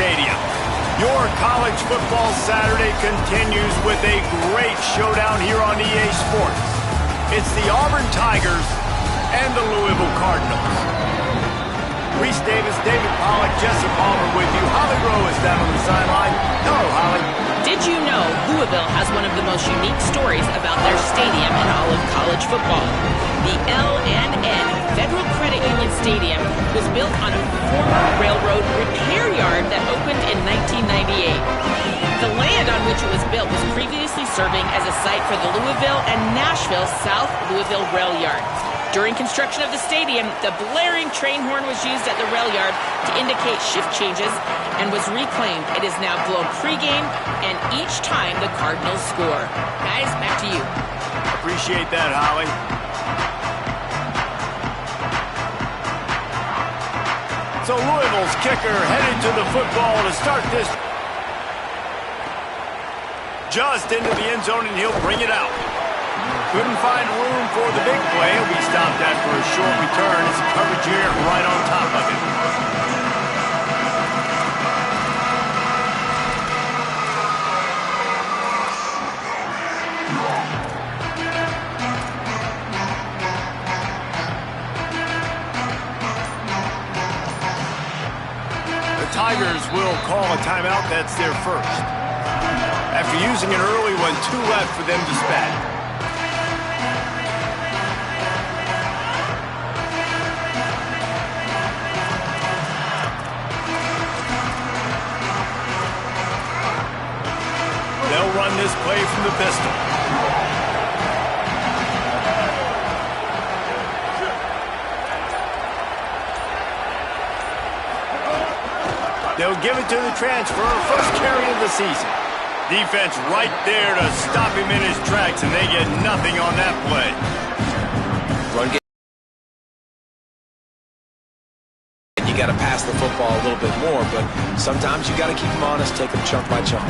Stadium. Your college football Saturday continues with a great showdown here on EA Sports. It's the Auburn Tigers and the Louisville Cardinals. Reese Davis, David Pollack, Jesse Palmer with you. Holly Rowe is down on the sideline. Hello, Holly. Did you know Louisville has one of the most unique stories about their stadium in all of college football? The L&N Federal Credit Union Stadium was built on a former railroad repair yard that opened in 1998. The land on which it was built was previously serving as a site for the Louisville and Nashville South Louisville Rail Yard. During construction of the stadium, the blaring train horn was used at the rail yard to indicate shift changes and was reclaimed. It is now blown pregame and each time the Cardinals score. Guys, back to you. Appreciate that, Holly. So Louisville's kicker headed to the football to start this. Just into the end zone, and he'll bring it out. Couldn't find room for the big play. He'll be stopped after a short return. It's a coverage here right on top of it. The Tigers will call a timeout. That's their first. After using an early one, 2 left for them to spat. They'll run this play from the pistol. They'll give it to the transfer, first carry of the season. Defense right there to stop him in his tracks, and they get nothing on that play. You got to pass the football a little bit more, but sometimes you got to keep them honest, take them chunk by chunk.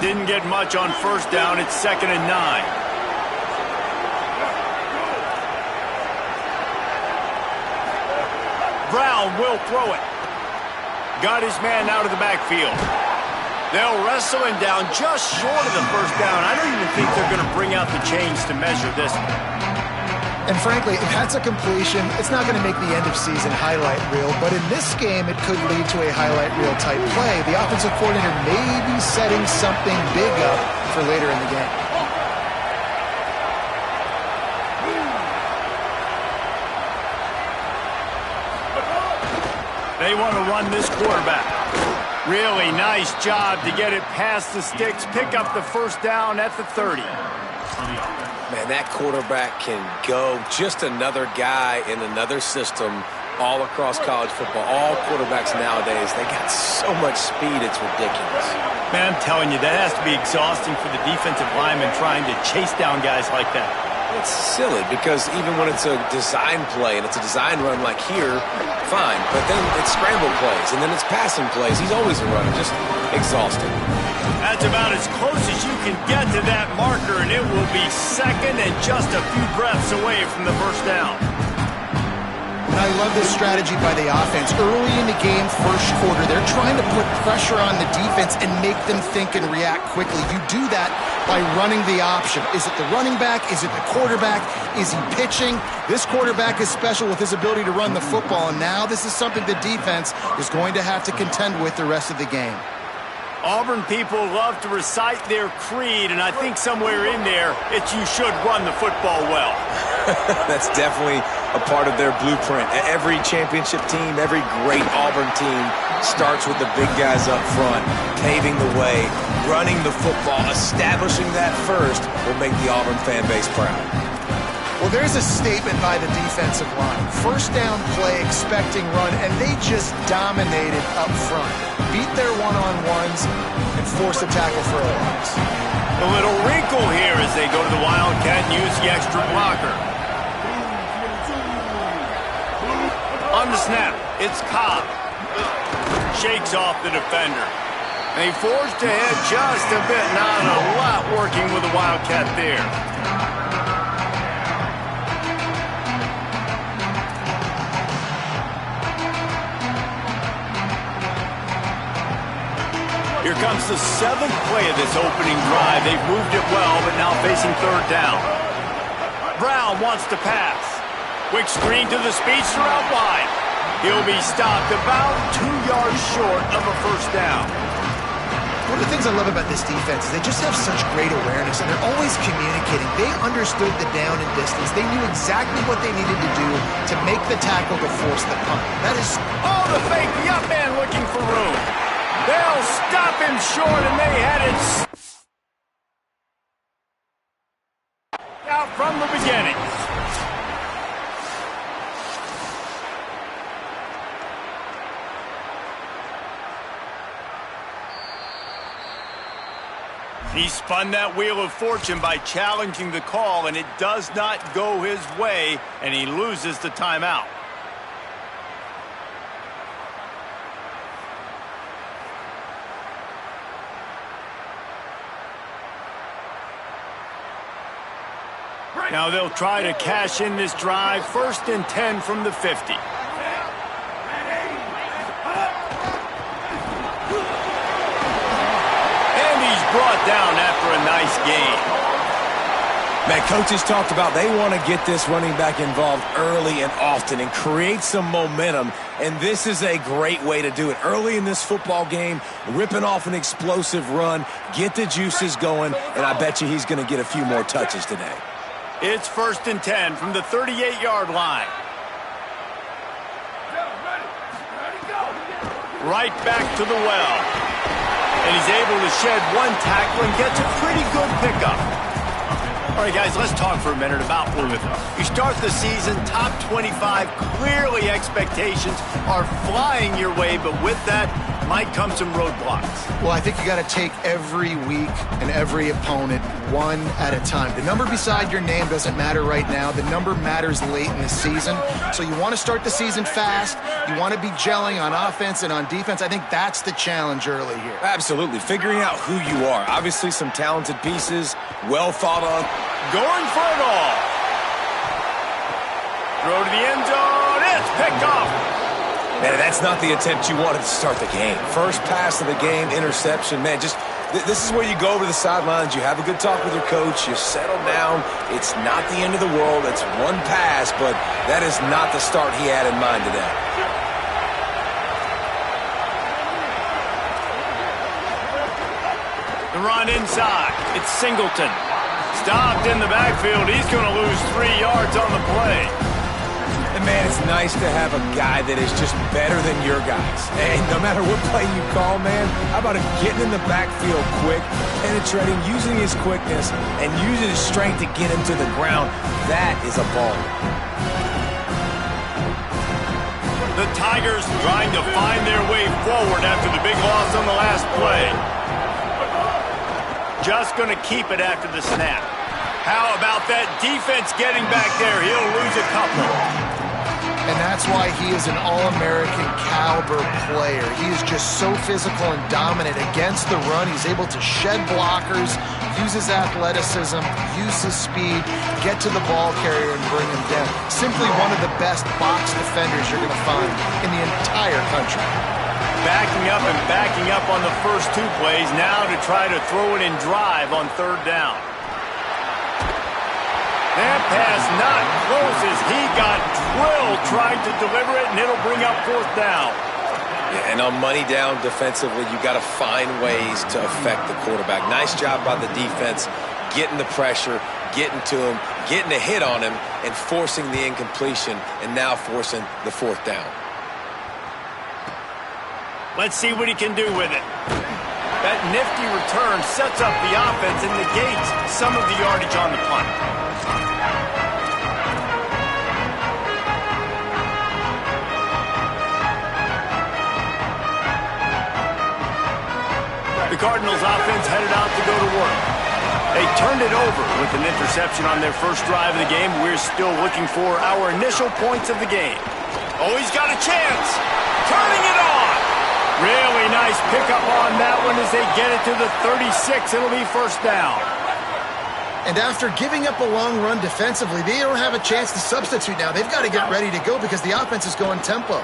Didn't get much on first down. It's 2nd and 9. Brown will throw it. Got his man out of the backfield. They'll wrestle him down just short of the first down. I don't even think they're going to bring out the chains to measure this one. And frankly, if that's a completion, it's not going to make the end-of-season highlight reel. But in this game, it could lead to a highlight reel type play. The offensive coordinator may be setting something big up for later in the game. They want to run this quarterback. Really nice job to get it past the sticks, pick up the first down at the 30. Man, that quarterback can go. Just another guy in another system all across college football. All quarterbacks nowadays, they got so much speed, it's ridiculous. Man, I'm telling you, that has to be exhausting for the defensive lineman trying to chase down guys like that. It's silly because even when it's a design play and it's a design run like here, fine. But then it's scramble plays and then it's passing plays. He's always a runner, just exhausting. That's about as close as you can get to that marker, and it will be 2nd and just a few breaths away from the first down. And I love this strategy by the offense. Early in the game, first quarter, they're trying to put pressure on the defense and make them think and react quickly. You do that by running the option. Is it the running back? Is it the quarterback? Is he pitching? This quarterback is special with his ability to run the football, and now this is something the defense is going to have to contend with the rest of the game. Auburn people love to recite their creed, and I think somewhere in there, it's you should run the football well. That's definitely a part of their blueprint. Every championship team, every great Auburn team starts with the big guys up front, paving the way, running the football, establishing that first will make the Auburn fan base proud. Well, there's a statement by the defensive line. First down play, expecting run, and they just dominated up front. Beat their one-on-ones and force a tackle for a loss. A little wrinkle here as they go to the Wildcat and use the extra blocker. On the snap, it's Cobb. Shakes off the defender. They forged ahead just a bit. Not a lot working with the Wildcat there. Here comes the 7th play of this opening drive. They've moved it well, but now facing 3rd down. Brown wants to pass. Quick screen to the speedster out wide. He'll be stopped about 2 yards short of a 1st down. One of the things I love about this defense is they just have such great awareness, and they're always communicating. They understood the down and distance. They knew exactly what they needed to do to make the tackle to force the punt. That is... Oh, the fake. The up man looking for room. They'll stop him short, and they had it out from the beginning. He spun that wheel of fortune by challenging the call, and it does not go his way, and he loses the timeout. Now they'll try to cash in this drive. 1st and 10 from the 50. Brought down after a nice game. Man, coaches talked about they want to get this running back involved early and often and create some momentum, and this is a great way to do it. Early in this football game, ripping off an explosive run, get the juices going, and I bet you he's going to get a few more touches today. It's 1st and 10 from the 38-yard line. Right back to the well. And he's able to shed one tackle and gets a pretty good pickup. All right, guys, let's talk for a minute about Louisville. You start the season top 25. Clearly, expectations are flying your way, but with that might come some roadblocks. Well, I think you got to take every week and every opponent one at a time. The number beside your name doesn't matter right now. The number matters late in the season. So you want to start the season fast. You want to be gelling on offense and on defense. I think that's the challenge early here. Absolutely. Figuring out who you are. Obviously, some talented pieces, well thought of. Going for it all. Throw to the end zone. It's picked off. Man, that's not the attempt you wanted to start the game. First pass of the game, interception. Man, just this is where you go over the sidelines. You have a good talk with your coach. You settle down. It's not the end of the world. It's one pass, but that is not the start he had in mind today. The run inside. It's Singleton. Stopped in the backfield. He's going to lose 3 yards on the play. And, man, it's nice to have a guy that is just better than your guys. And no matter what play you call, man, how about him getting in the backfield quick, penetrating, using his quickness, and using his strength to get him to the ground. That is a ball. The Tigers trying to find their way forward after the big loss on the last play. Just going to keep it after the snap. How about that defense getting back there? He'll lose a couple. And that's why he is an All-American caliber player. He is just so physical and dominant against the run. He's able to shed blockers, use his athleticism, use his speed, get to the ball carrier and bring him down. Simply one of the best box defenders you're going to find in the entire country. Backing up on the first 2 plays, now to try to throw it in drive on 3rd down. That pass not close as he got drilled trying to deliver it, and it'll bring up 4th down. Yeah, and on money down defensively, you got to find ways to affect the quarterback. Nice job by the defense, getting the pressure, getting to him, getting a hit on him, and forcing the incompletion, and now forcing the 4th down. Let's see what he can do with it. That nifty return sets up the offense and negates some of the yardage on the punt. The Cardinals offense headed out to go to work. They turned it over with an interception on their first drive of the game. We're still looking for our initial points of the game. Oh, he's got a chance. Turning it on. Really nice pickup on that one as they get it to the 36. It'll be first down. And after giving up a long run defensively, they don't have a chance to substitute now. They've got to get ready to go because the offense is going tempo.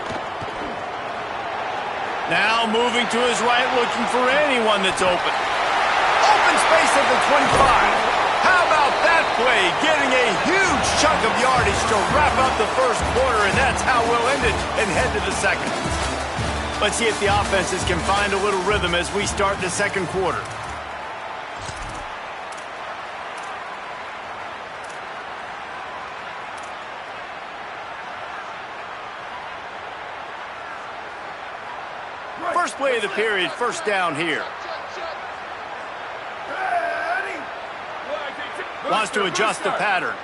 Now moving to his right, looking for anyone that's open. Open space at the 25. How about that play? Getting a huge chunk of yardage to wrap up the first quarter, and that's how we'll end it and head to the second. Let's see if the offenses can find a little rhythm as we start the second quarter. First play of the period, first down here. Wants to adjust the pattern.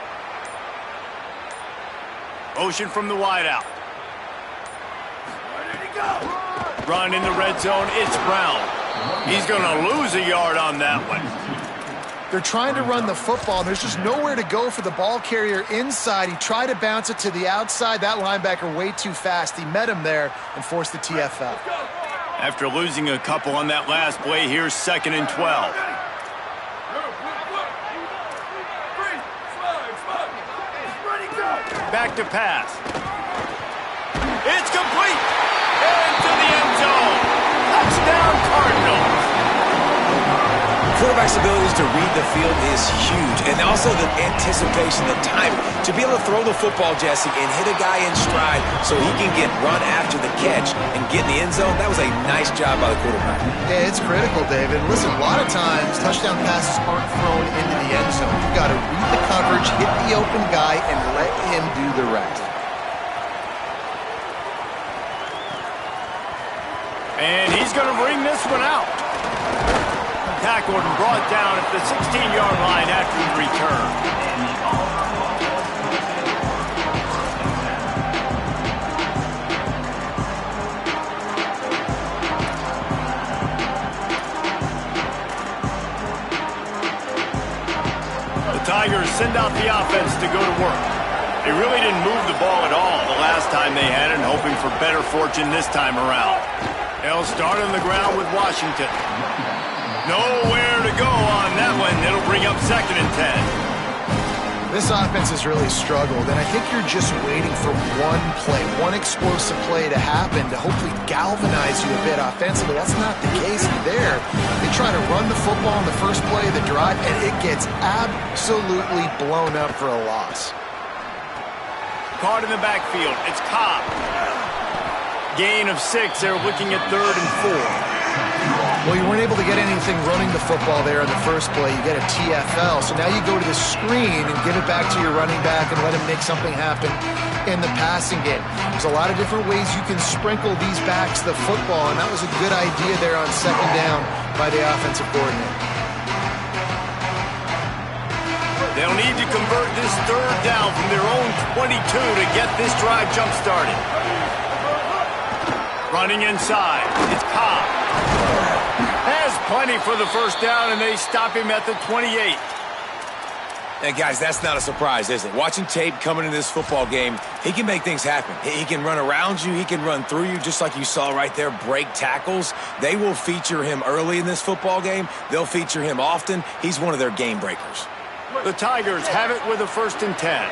Motion from the wideout. Run in the red zone, it's Brown. He's going to lose a yard on that one. They're trying to run the football, and there's just nowhere to go for the ball carrier inside. He tried to bounce it to the outside. That linebacker way too fast. He met him there and forced the TFL. After losing a couple on that last play, here's 2nd and 12. Back to pass. It's complete. Into the end zone. Touchdown, Cardinals. Quarterback's abilities to read the field is huge, and also the anticipation, the time to be able to throw the football, Jesse, and hit a guy in stride so he can get run after the catch and get in the end zone. That was a nice job by the quarterback. Yeah, it's critical, David. Listen, a lot of times touchdown passes aren't thrown into the end zone. You've got to read the coverage, hit the open guy, and let him do the rest. And he's going to bring this one out. Tackled and brought down at the 16-yard line after the return. The Tigers send out the offense to go to work. They really didn't move the ball at all the last time they had it, hoping for better fortune this time around. They'll start on the ground with Washington. Nowhere to go on that one. It'll bring up 2nd and 10. This offense has really struggled, and I think you're just waiting for one play, one explosive play to happen to hopefully galvanize you a bit offensively. That's not the case there. They try to run the football in the first play of the drive, and it gets absolutely blown up for a loss. Caught in the backfield. It's Cobb. Gain of 6. They're looking at 3rd and 4. Well, you weren't able to get anything running the football there in the first play. You get a TFL. So now you go to the screen and give it back to your running back and let him make something happen in the passing game. There's a lot of different ways you can sprinkle these backs the football, and that was a good idea there on 2nd down by the offensive coordinator. They'll need to convert this 3rd down from their own 22 to get this drive jump-started. Running inside. It's Cobb. Has plenty for the first down, and they stop him at the 28. And guys, that's not a surprise, is it? Watching tape coming into this football game, he can make things happen. He can run around you. He can run through you, just like you saw right there, break tackles. They will feature him early in this football game. They'll feature him often. He's one of their game breakers. The Tigers have it with a 1st and 10.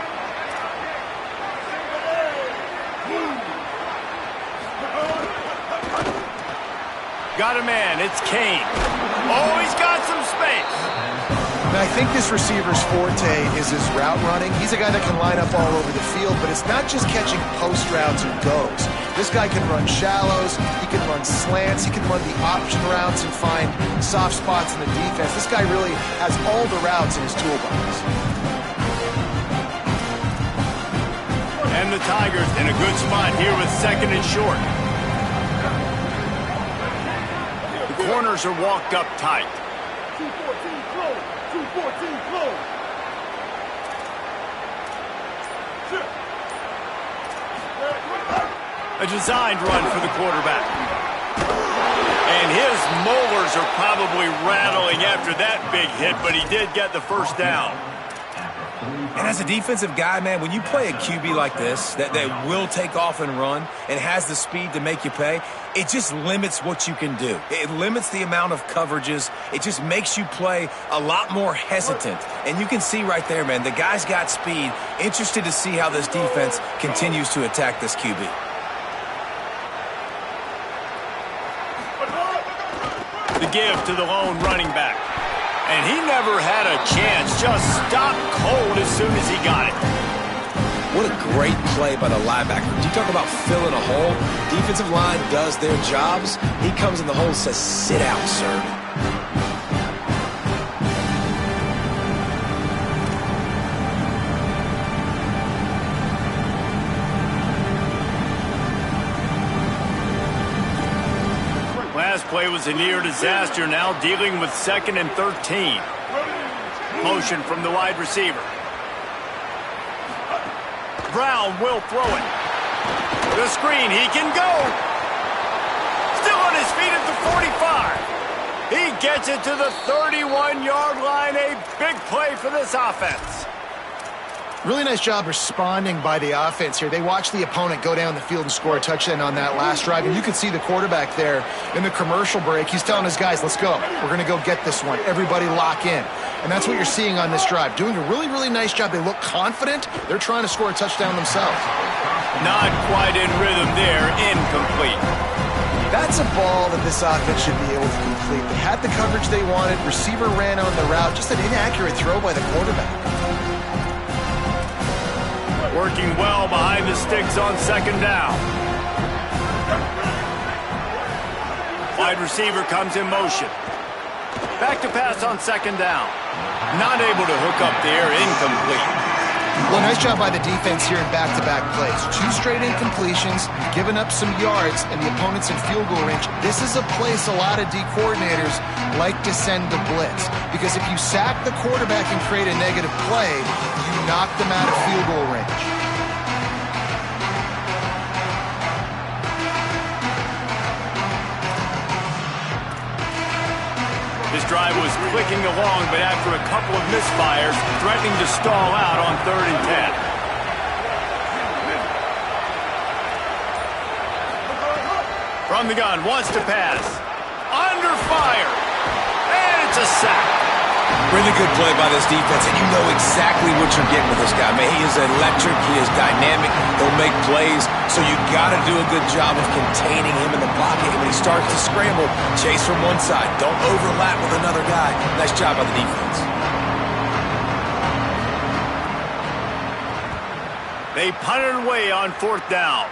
Got a man. It's Kane. Oh, he's got some space. Now, I think this receiver's forte is his route running. He's a guy that can line up all over the field, but it's not just catching post routes and goes. This guy can run shallows, he can run slants, he can run the option routes and find soft spots in the defense. This guy really has all the routes in his toolbox. And the Tigers in a good spot here with 2nd and short. The corners are walked up tight. 2-14 close. 2-14 close. A designed run for the quarterback. And his molars are probably rattling after that big hit, but he did get the first down. And as a defensive guy, man, when you play a QB like this that will take off and run and has the speed to make you pay, it just limits what you can do. It limits the amount of coverages. It just makes you play a lot more hesitant. And you can see right there, man, the guy's got speed. Interested to see how this defense continues to attack this QB. The give to the lone running back. And he never had a chance, just stopped cold as soon as he got it. What a great play by the linebacker. Do you talk about filling a hole? Defensive line does their jobs. He comes in the hole and says, sit out, sir. Last play was a near disaster, now dealing with 2nd and 13. Motion from the wide receiver. Brown will throw it. The screen, he can go. Still on his feet at the 45. He gets it to the 31-yard line. A big play for this offense. Really nice job responding by the offense here. They watched the opponent go down the field and score a touchdown on that last drive. And you can see the quarterback there in the commercial break. He's telling his guys, let's go. We're going to go get this one. Everybody lock in. And that's what you're seeing on this drive. Doing a really, really nice job. They look confident. They're trying to score a touchdown themselves. Not quite in rhythm there. Incomplete. That's a ball that this offense should be able to complete. They had the coverage they wanted. Receiver ran on the route. Just an inaccurate throw by the quarterback. Working well behind the sticks on 2nd down. Wide receiver comes in motion. Back to pass on 2nd down. Not able to hook up there, incomplete. Well, nice job by the defense here in back-to-back plays. 2 straight incompletions, giving up some yards, and the opponent's in field goal range. This is a place a lot of D coordinators like to send the blitz. Because if you sack the quarterback and create a negative play, you knock them out of field goal range. This drive was clicking along, but after a couple of misfires, threatening to stall out on 3rd and 10. From the gun, wants to pass. Under fire. And it's a sack. Really good play by this defense, and you know exactly what you're getting with this guy. Man, he is electric. He is dynamic. He'll make plays, so you got to do a good job of containing him in the pocket. And when he starts to scramble, chase from one side. Don't overlap with another guy. Nice job by the defense. They punted away on 4th down.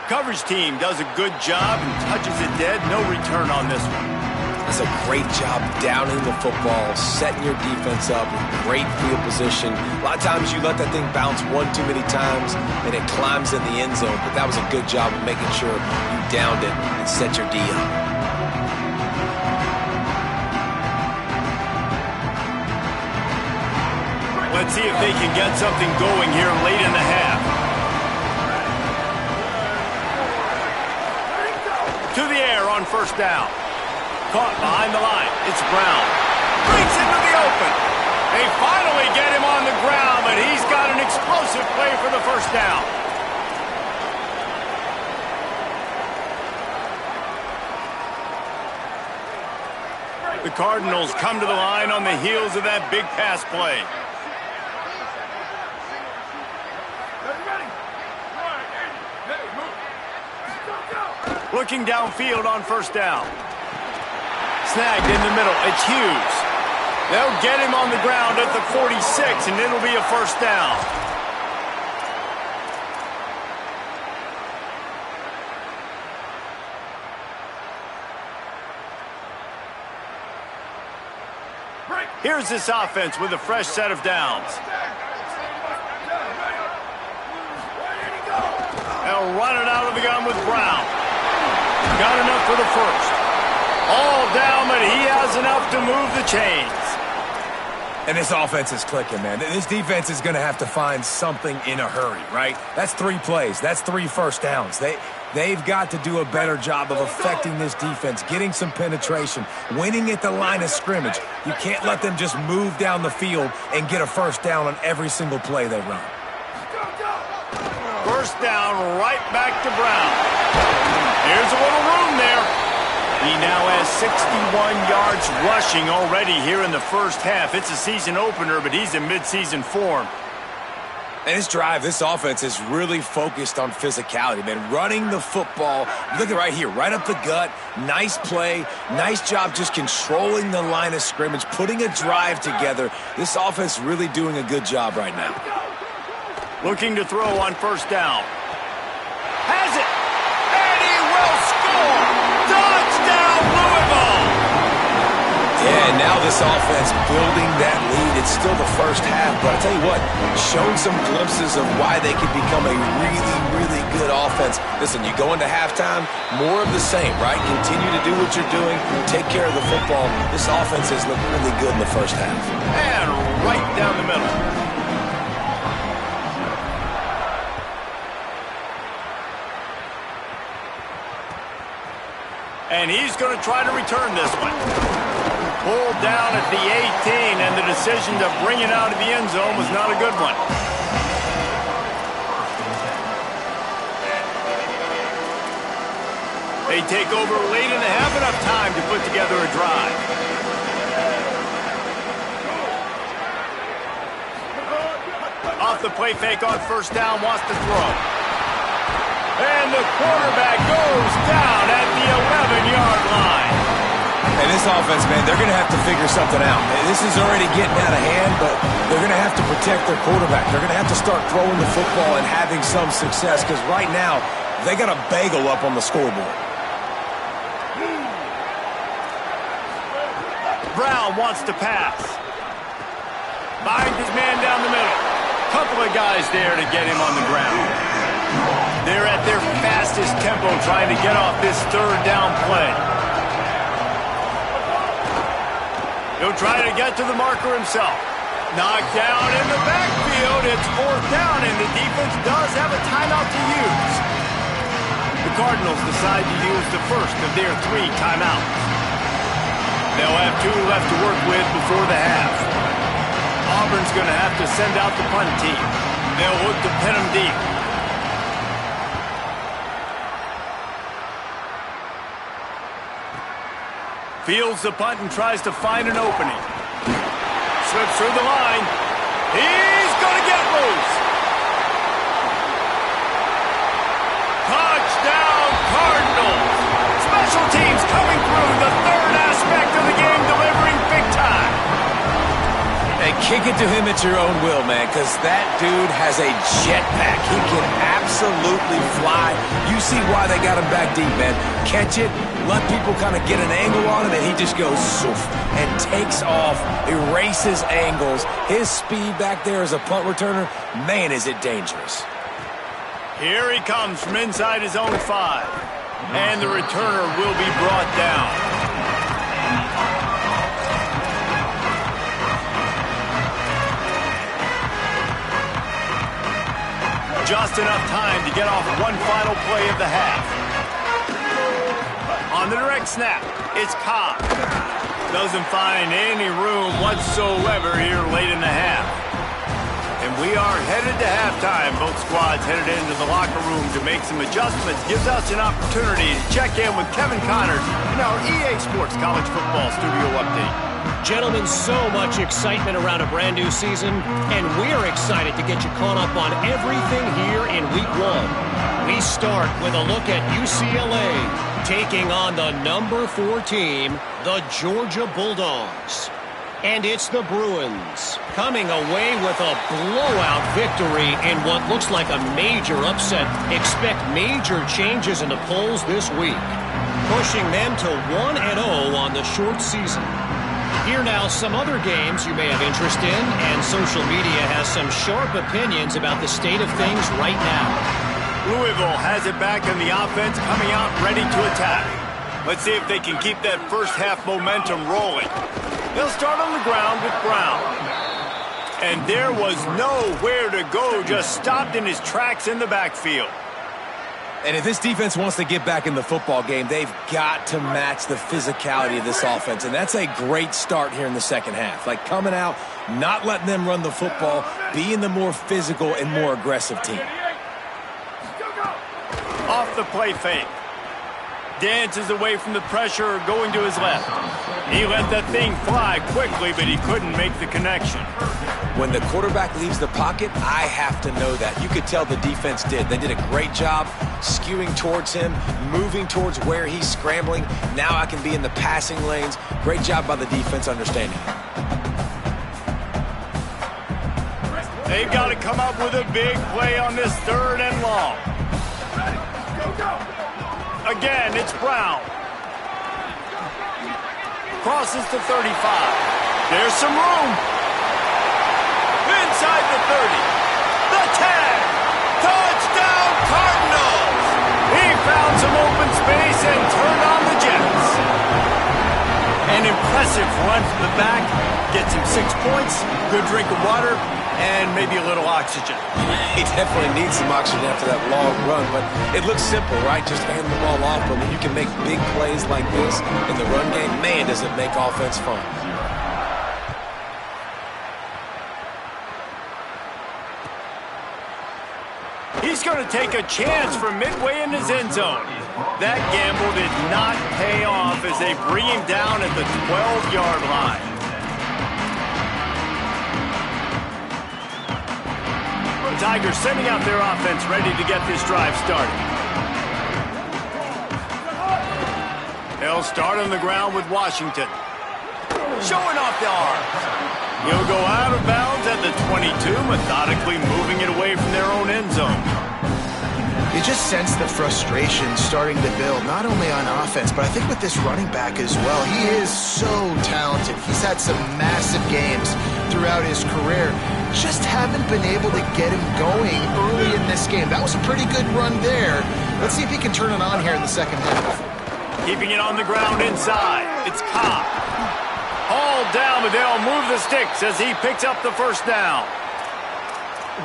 Coverage team does a good job and touches it dead. No return on this one. That's a great job downing the football, setting your defense up with great field position. A lot of times you let that thing bounce one too many times and it climbs in the end zone, but that was a good job of making sure you downed it and set your D up. Let's see if they can get something going here late in the half. To the air on 1st down. Caught behind the line. It's Brown. Breaks into the open. They finally get him on the ground, but he's got an explosive play for the 1st down. The Cardinals come to the line on the heels of that big pass play. Looking downfield on 1st down. Snagged in the middle. It's Hughes. They'll get him on the ground at the 46, and it'll be a 1st down. Here's this offense with a fresh set of downs. They'll run it out of the gun with Brown. Got enough for the 1st. All down, but he has enough to move the chains. And this offense is clicking, man. This defense is going to have to find something in a hurry, right? That's 3 plays. That's 3 first downs. They've got to do a better job of affecting this defense, getting some penetration, winning at the line of scrimmage. You can't let them just move down the field and get a first down on every single play they run. First down, right back to Brown. Here's a little room there. He now has 61 yards rushing already here in the first half. It's a season opener, but he's in midseason form. And this drive, this offense is really focused on physicality, man. Running the football, look at right here, right up the gut. Nice play, nice job just controlling the line of scrimmage, putting a drive together. This offense really doing a good job right now. Looking to throw on first down. Has it, and he will score! Touchdown, Louisville! Yeah, now this offense building that lead. It's still the first half, but I tell you what, showing some glimpses of why they could become a really, really good offense. Listen, you go into halftime, more of the same, right? Continue to do what you're doing, take care of the football. This offense has looked really good in the first half. And right down the middle. And he's going to try to return this one. Pulled down at the 18, and the decision to bring it out of the end zone was not a good one. They take over late and have enough time to put together a drive. Off the play fake on first down, wants to throw. And the quarterback goes down at the 11-yard line. And this offense, man, they're going to have to figure something out. This is already getting out of hand, but they're going to have to protect their quarterback. They're going to have to start throwing the football and having some success, because right now, they got a bagel up on the scoreboard. Brown wants to pass. Finds his man down the middle. Couple of guys there to get him on the ground. They're at their fastest tempo trying to get off this third down play. He'll try to get to the marker himself. Knocked down in the backfield. It's fourth down, and the defense does have a timeout to use. The Cardinals decide to use the first of their 3 timeouts. They'll have 2 left to work with before the half. Auburn's going to have to send out the punt team. They'll look to pin them deep. Fields the punt and tries to find an opening. Slips through the line. He's going to get loose. Touchdown, Cardinals. Special teams coming through, the third aspect of the game, delivering big time. Hey, kick it to him at your own will, man, because that dude has a jetpack. He can absolutely fly. You see why they got him back deep, man. Catch it, let people kind of get an angle on him, and he just goes soof and takes off, erases angles. His speed back there as a punt returner, man, is it dangerous. Here he comes from inside his own 5. And the returner will be brought down. Just enough time to get off one final play of the half. On the direct snap, it's Cobb. Doesn't find any room whatsoever here late in the half. And we are headed to halftime. Both squads headed into the locker room to make some adjustments. Gives us an opportunity to check in with Kevin Connors in our EA Sports College Football Studio Update. Gentlemen, so much excitement around a brand new season, and we're excited to get you caught up on everything here in Week 1. We start with a look at UCLA taking on the number 4 team, the Georgia Bulldogs. And it's the Bruins coming away with a blowout victory in what looks like a major upset. Expect major changes in the polls this week, pushing them to 1-0 on the short season. Here now, some other games you may have interest in, and social media has some sharp opinions about the state of things right now. Louisville has it back in the offense, coming out ready to attack. Let's see if they can keep that first half momentum rolling. They'll start on the ground with Brown. And there was nowhere to go, just stopped in his tracks in the backfield. And if this defense wants to get back in the football game, they've got to match the physicality of this offense. And that's a great start here in the second half. Like coming out, not letting them run the football, being the more physical and more aggressive team. Off the play fake. Dances away from the pressure, going to his left. He let that thing fly quickly, but he couldn't make the connection. When the quarterback leaves the pocket, I have to know that. You could tell the defense did. They did a great job skewing towards him, moving towards where he's scrambling. Now I can be in the passing lanes. Great job by the defense understanding. They've got to come up with a big play on this 3rd and long. Again, it's Brown. Crosses to 35. There's some room. Inside the 30. The 10. Touchdown, Cardinals. He found some open space and turned on the Jets. An impressive run from the back. Gets him 6 points, good drink of water, and maybe a little oxygen. He definitely needs some oxygen after that long run, but it looks simple, right? Just hand the ball off, but when you can make big plays like this in the run game, man, does it make offense fun. He's going to take a chance from midway in his end zone. That gamble did not pay off as they bring him down at the 12-yard line. The Tigers sending out their offense ready to get this drive started. They'll start on the ground with Washington. Showing off the arms. He'll go out of bounds at the 22, methodically moving it away from their own end zone. You just sense the frustration starting to build, not only on offense, but I think with this running back as well. He is so talented. He's had some massive games throughout his career. Just haven't been able to get him going early in this game. That was a pretty good run there. Let's see if he can turn it on here in the second half. Keeping it on the ground inside. It's Cobb. Hauled down, but they'll move the sticks as he picks up the first down.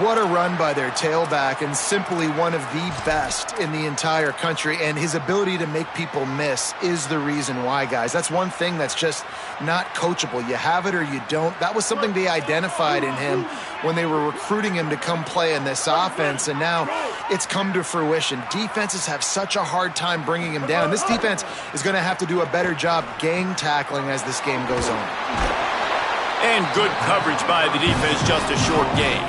What a run by their tailback, and simply one of the best in the entire country. And his ability to make people miss is the reason why, guys. That's one thing that's just not coachable. You have it or you don't. That was something they identified in him when they were recruiting him to come play in this offense, and now it's come to fruition. Defenses have such a hard time bringing him down. This defense is going to have to do a better job gang tackling as this game goes on. And good coverage by the defense, just a short gain.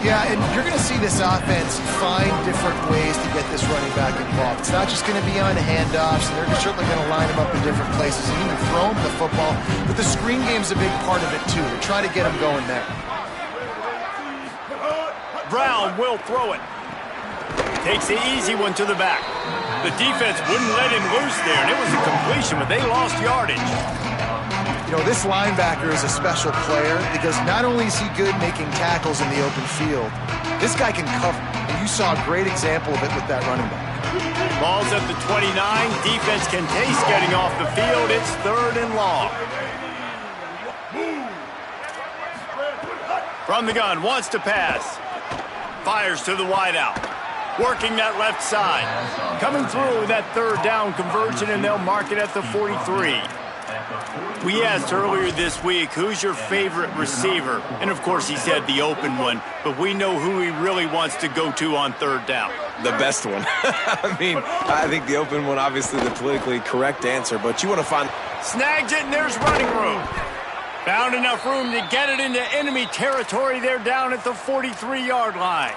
Yeah, and you're going to see this offense find different ways to get this running back involved. It's not just going to be on handoffs, and they're certainly going to line him up in different places and even throw him the football. But the screen game's a big part of it, too. They're trying to get him going there. Brown will throw it. Takes the easy one to the back. The defense wouldn't let him loose there, and it was a completion, but they lost yardage. You know, this linebacker is a special player because not only is he good making tackles in the open field, this guy can cover. And you saw a great example of it with that running back. Ball's at the 29. Defense can taste getting off the field. It's 3rd and long. From the gun, wants to pass. Fires to the wideout. Working that left side. Coming through that 3rd down conversion, and they'll mark it at the 43. We asked earlier this week, who's your favorite receiver? And, of course, he said the open one, but we know who he really wants to go to on 3rd down. The best one. I think the open one, obviously the politically correct answer, but you want to find... Snags it, and there's running room. Found enough room to get it into enemy territory. They're down at the 43-yard line.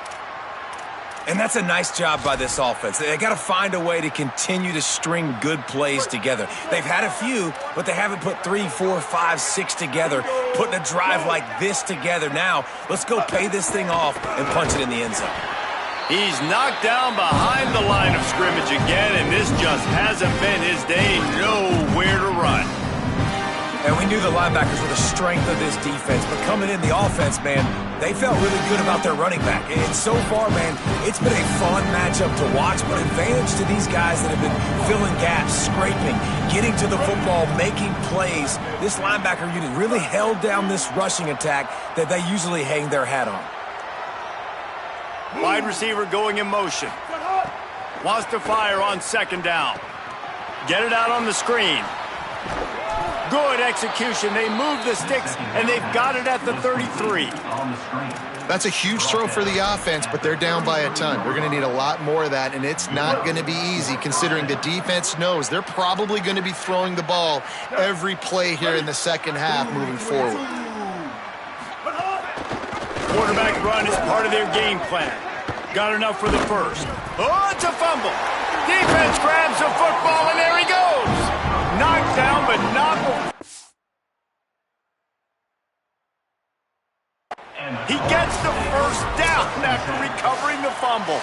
And that's a nice job by this offense. They got to find a way to continue to string good plays together. They've had a few, but they haven't put 3, 4, 5, 6 together, putting a drive like this together. Now, let's go pay this thing off and punch it in the end zone. He's knocked down behind the line of scrimmage again, and this just hasn't been his day. Nowhere to run. And we knew the linebackers were the strength of this defense, but coming in the offense, man, they felt really good about their running back. And so far, man, it's been a fun matchup to watch, but advantage to these guys that have been filling gaps, scraping, getting to the football, making plays. This linebacker unit really held down this rushing attack that they usually hang their hat on. Wide receiver going in motion. Wants to fire on second down. Get it out on the screen. Good execution. They move the sticks, and they've got it at the 33. That's a huge throw for the offense, but they're down by a ton. They're going to need a lot more of that, and it's not going to be easy considering the defense knows they're probably going to be throwing the ball every play here in the second half moving forward. Quarterback run is part of their game plan. Got enough for the first. Oh, it's a fumble. Defense grabs the football, and there he goes. Knocked down, but not before. He gets the first down after recovering the fumble.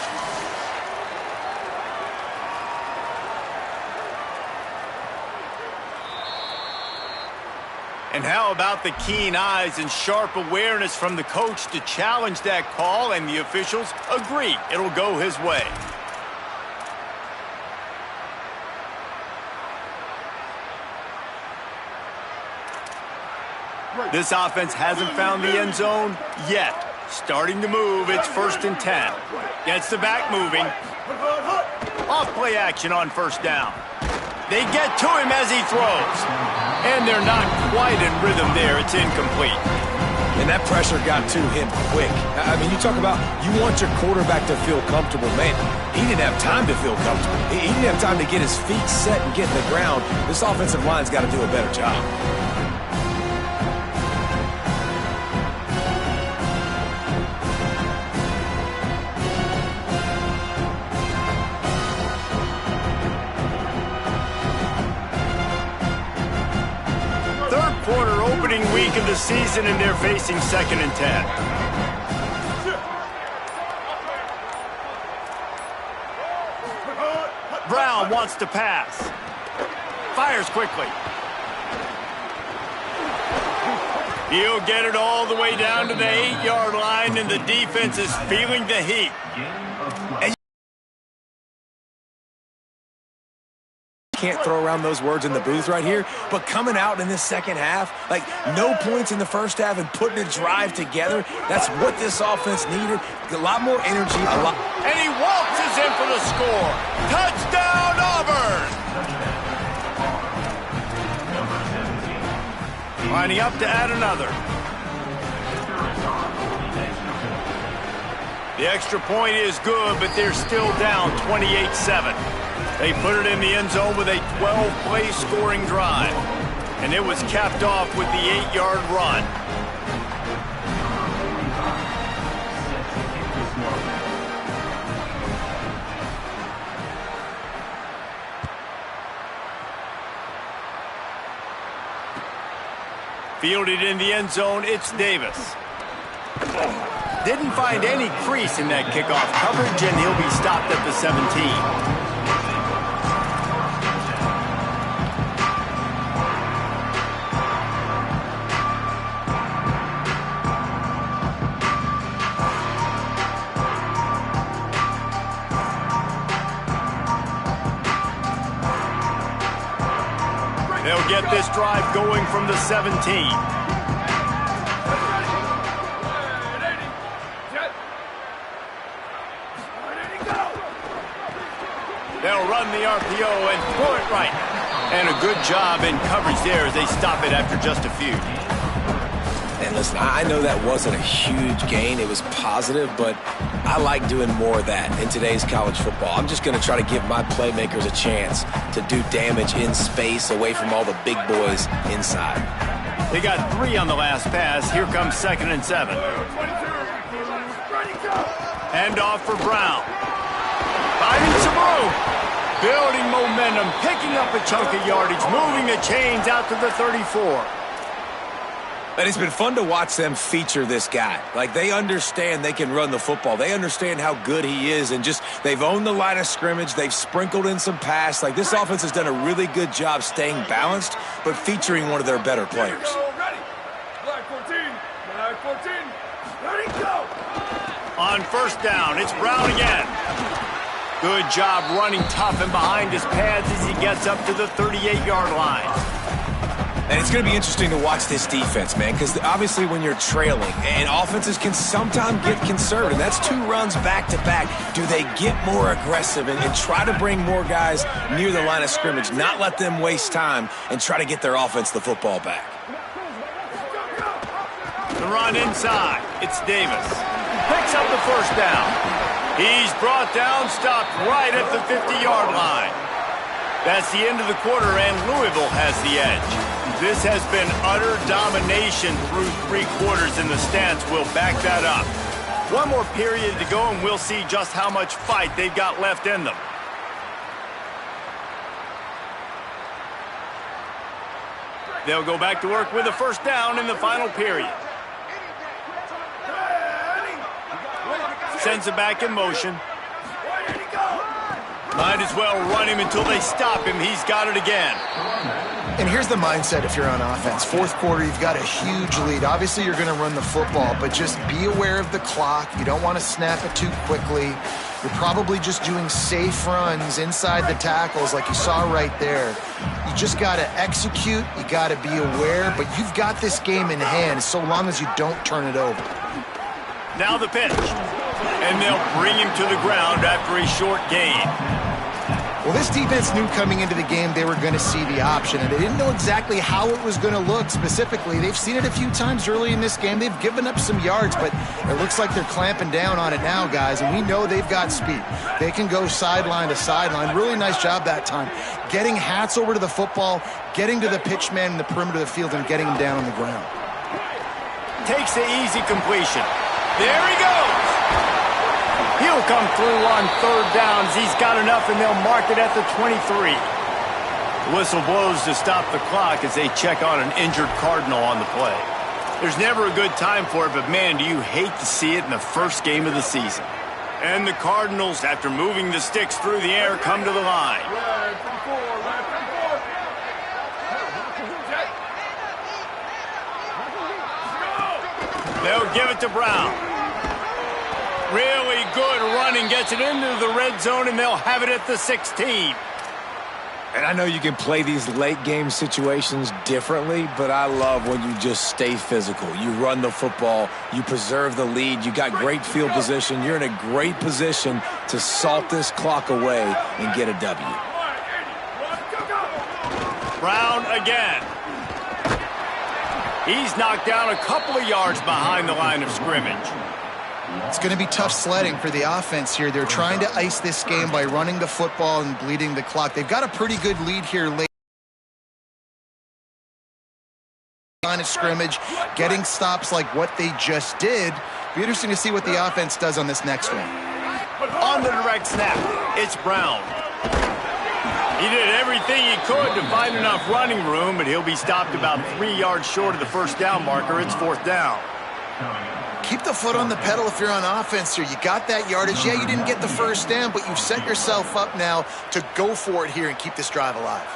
And how about the keen eyes and sharp awareness from the coach to challenge that call, and the officials agree it'll go his way. This offense hasn't found the end zone yet. Starting to move, it's 1st and 10. Gets the back moving. Off play action on first down. They get to him as he throws. And they're not quite in rhythm there. It's incomplete. And that pressure got to him quick. I mean, you talk about you want your quarterback to feel comfortable. Man, he didn't have time to feel comfortable. He didn't have time to get his feet set and get in the ground. This offensive line's got to do a better job. Quarter opening week of the season, and they're facing 2nd and 10. Brown wants to pass. Fires quickly. He'll get it all the way down to the 8-yard line, and the defense is feeling the heat. Can't throw around those words in the booth right here, but coming out in this second half, like no points in the first half and putting a drive together, that's what this offense needed. A lot more energy, a lot. And he waltzes in for the score. Touchdown, Auburn! Lining up to add another. The extra point is good, but they're still down 28-7. They put it in the end zone with a 12-play scoring drive. And it was capped off with the 8-yard run. Fielded in the end zone, it's Davis. Didn't find any crease in that kickoff coverage, and he'll be stopped at the 17. They'll get this drive going from the 17. They'll run the RPO and throw it right. And a good job in coverage there as they stop it after just a few. And listen, I know that wasn't a huge gain. It was positive, but I like doing more of that in today's college football. I'm just going to try to give my playmakers a chance to do damage in space away from all the big boys inside. They got 3 on the last pass. Here comes 2nd and 7. Hand off for Brown. Finding some room. Building momentum, picking up a chunk of yardage, moving the chains out to the 34. And it's been fun to watch them feature this guy. Like, they understand they can run the football. They understand how good he is, and just they've owned the line of scrimmage. They've sprinkled in some pass. Like, this offense has done a really good job staying balanced, but featuring one of their better players. Flag 14, flag 14, ready, go! On first down, it's Brown again. Good job running tough and behind his pads as he gets up to the 38-yard line. And it's going to be interesting to watch this defense, man, because obviously when you're trailing, and offenses can sometimes get conservative. That's 2 runs back-to-back. Do they get more aggressive and try to bring more guys near the line of scrimmage, not let them waste time, and try to get their offense the football back? The run inside. It's Davis. Picks up the first down. He's brought down, stopped right at the 50-yard line. That's the end of the quarter, and Louisville has the edge. This has been utter domination through 3 quarters, and the stats will back that up. One more period to go, and we'll see just how much fight they've got left in them. They'll go back to work with a first down in the final period. Sends it back in motion. Might as well run him until they stop him. He's got it again. And here's the mindset if you're on offense. 4th quarter, you've got a huge lead. Obviously, you're going to run the football, but just be aware of the clock. You don't want to snap it too quickly. You're probably just doing safe runs inside the tackles like you saw right there. You just got to execute. You got to be aware, but you've got this game in hand so long as you don't turn it over. Now the pitch. And they'll bring him to the ground after a short gain. Well, this defense knew coming into the game they were going to see the option, and they didn't know exactly how it was going to look specifically. They've seen it a few times early in this game. They've given up some yards, but it looks like they're clamping down on it now, guys, and we know they've got speed. They can go sideline to sideline. Really nice job that time. Getting Hats over to the football, getting to the pitch man in the perimeter of the field, and getting him down on the ground. Takes the easy completion. There he goes. He'll come through on 3rd downs. He's got enough, and they'll mark it at the 23. The whistle blows to stop the clock as they check on an injured Cardinal on the play. There's never a good time for it, but man, do you hate to see it in the first game of the season. And the Cardinals, after moving the sticks through the air, come to the line. They'll give it to Brown. Really good running, gets it into the red zone, and they'll have it at the 16. And I know you can play these late game situations differently, but I love when you just stay physical. You run the football, you preserve the lead, you got great field position, you're in a great position to salt this clock away and get a W. Brown again. He's knocked down a couple of yards behind the line of scrimmage. It's going to be tough sledding for the offense here. They're trying to ice this game by running the football and bleeding the clock. They've got a pretty good lead here late. Line of scrimmage, getting stops like what they just did. Be interesting to see what the offense does on this next one. On the direct snap, it's Brown. He did everything he could to find enough running room, but he'll be stopped about 3 yards short of the first down marker. It's 4th down. Keep the foot on the pedal if you're on offense here. You got that yardage. Yeah, you didn't get the first down, but you've set yourself up now to go for it here and keep this drive alive.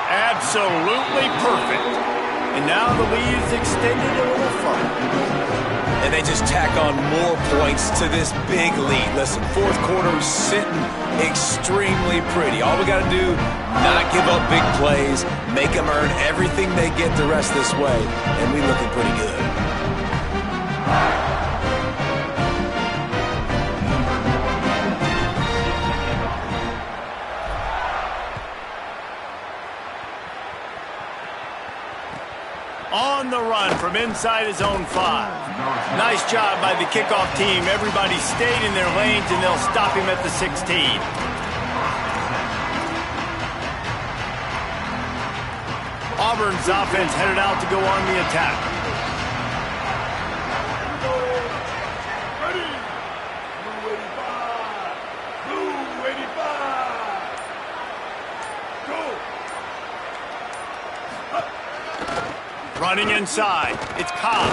Absolutely perfect. And now the lead is extended a little further. And they just tack on more points to this big lead. Listen, 4th quarter sitting extremely pretty. All we got to do, not give up big plays, make them earn everything they get the rest this way, and we looking pretty good. On the run from inside his own 5. Nice job by the kickoff team. Everybody stayed in their lanes, and they'll stop him at the 16. Auburn's offense headed out to go on the attack. Ready. Blue 85. Go. Running inside, it's Cobb.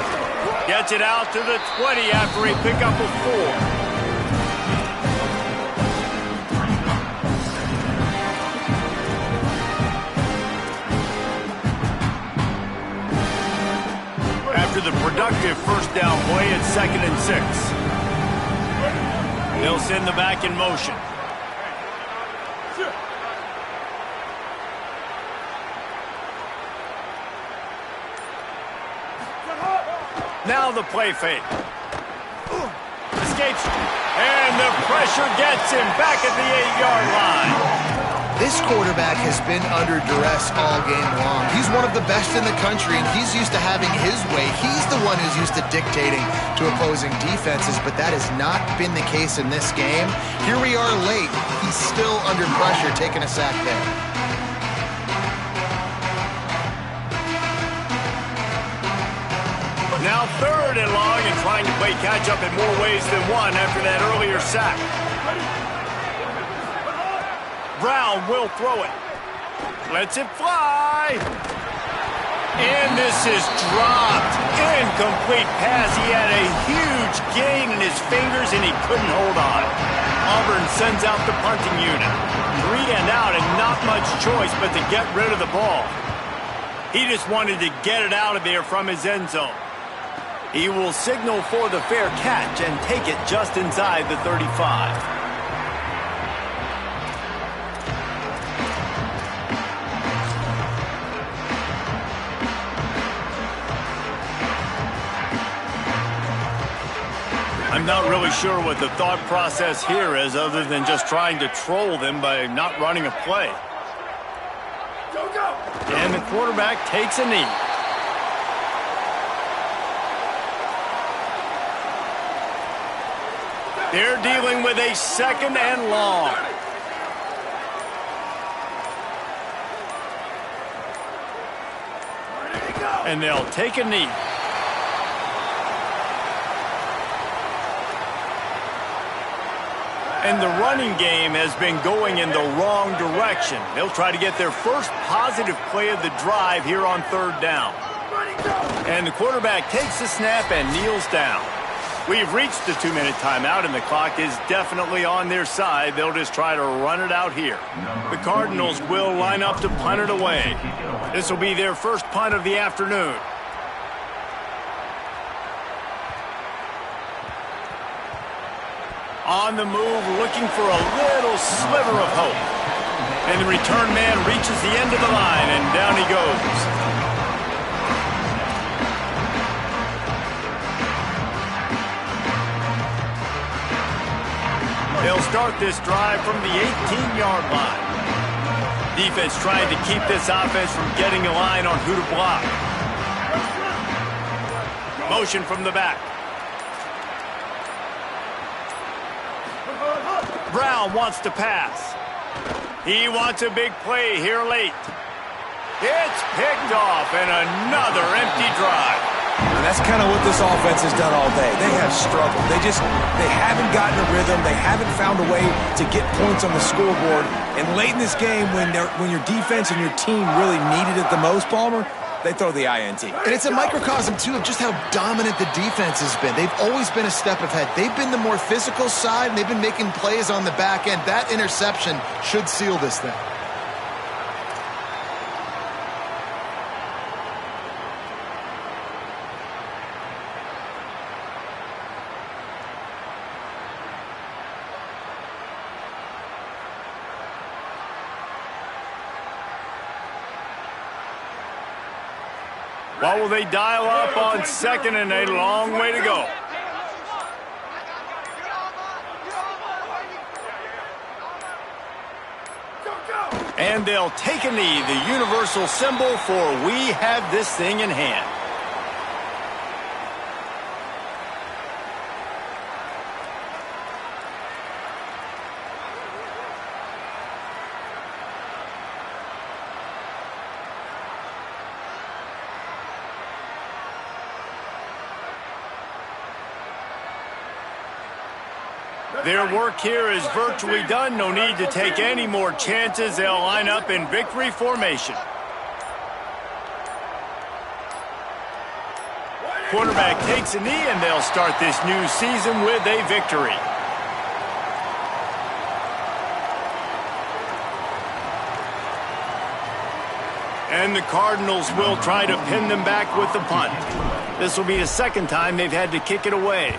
Gets it out to the 20 after a pickup of 4. After the productive first down play, it's 2nd and 6. They'll send the back in motion. Now the play fake. Escapes. And the pressure gets him back at the 8-yard line. This quarterback has been under duress all game long. He's one of the best in the country, and he's used to having his way. He's the one who's used to dictating to opposing defenses, but that has not been the case in this game. Here we are late. He's still under pressure, taking a sack there. Now 3rd and long, and trying to play catch-up in more ways than one after that earlier sack. Brown will throw it. Lets it fly. And this is dropped. Incomplete pass. He had a huge gain in his fingers, and he couldn't hold on. Auburn sends out the punting unit. 3 and out, and not much choice but to get rid of the ball. He just wanted to get it out of there from his end zone. He will signal for the fair catch and take it just inside the 35. I'm not really sure what the thought process here is other than just trying to troll them by not running a play. And the quarterback takes a knee. They're dealing with a 2nd and long. And they'll take a knee. And the running game has been going in the wrong direction. They'll try to get their first positive play of the drive here on 3rd down. And the quarterback takes the snap and kneels down. We've reached the 2-minute timeout, and the clock is definitely on their side. They'll just try to run it out here. The Cardinals will line up to punt it away. This will be their first punt of the afternoon. On the move, looking for a little sliver of hope. And the return man reaches the end of the line, and down he goes. They'll start this drive from the 18-yard line. Defense trying to keep this offense from getting a line on who to block. Motion from the back. Brown wants to pass. He wants a big play here late. It's picked off, and another empty drive. And that's kind of what this offense has done all day. They have struggled. They haven't gotten a rhythm. They haven't found a way to get points on the scoreboard. And late in this game, when your defense and your team really needed it the most, Palmer, they throw the INT. And it's a microcosm, too, of just how dominant the defense has been. They've always been a step ahead. They've been the more physical side, and they've been making plays on the back end. That interception should seal this thing. What will they dial up on 2nd and a long way to go? And they'll take a knee, the universal symbol for we have this thing in hand. Their work here is virtually done. No need to take any more chances. They'll line up in victory formation. Quarterback takes a knee, and they'll start this new season with a victory. And the Cardinals will try to pin them back with the punt. This will be the 2nd time they've had to kick it away.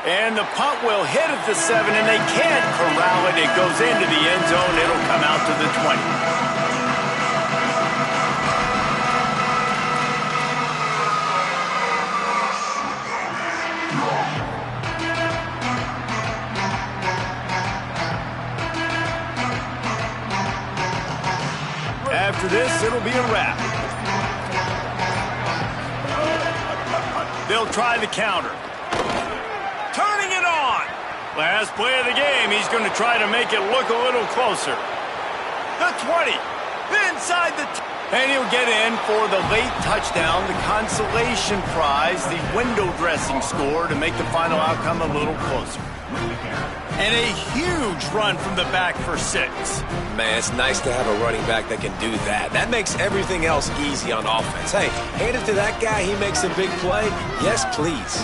And the punt will hit at the 7, and they can't corral it. It goes into the end zone. It'll come out to the 20. After this, it'll be a wrap. They'll try the counter. Turning it on. Last play of the game, he's going to try to make it look a little closer. The 20. Inside the... And he'll get in for the late touchdown, the consolation prize, the window dressing score to make the final outcome a little closer. And a huge run from the back for 6. Man, it's nice to have a running back that can do that. That makes everything else easy on offense. Hey, hand it to that guy, he makes a big play. Yes, please.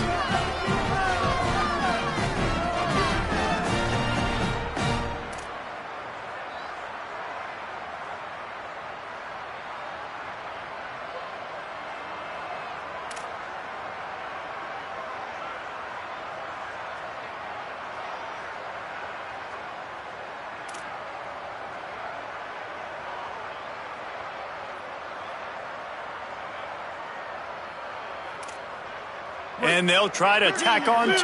And they'll try to tack on 2.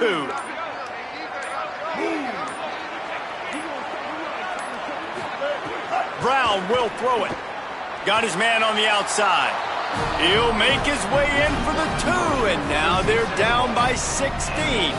Brown will throw it. Got his man on the outside. He'll make his way in for the 2, and now they're down by 16.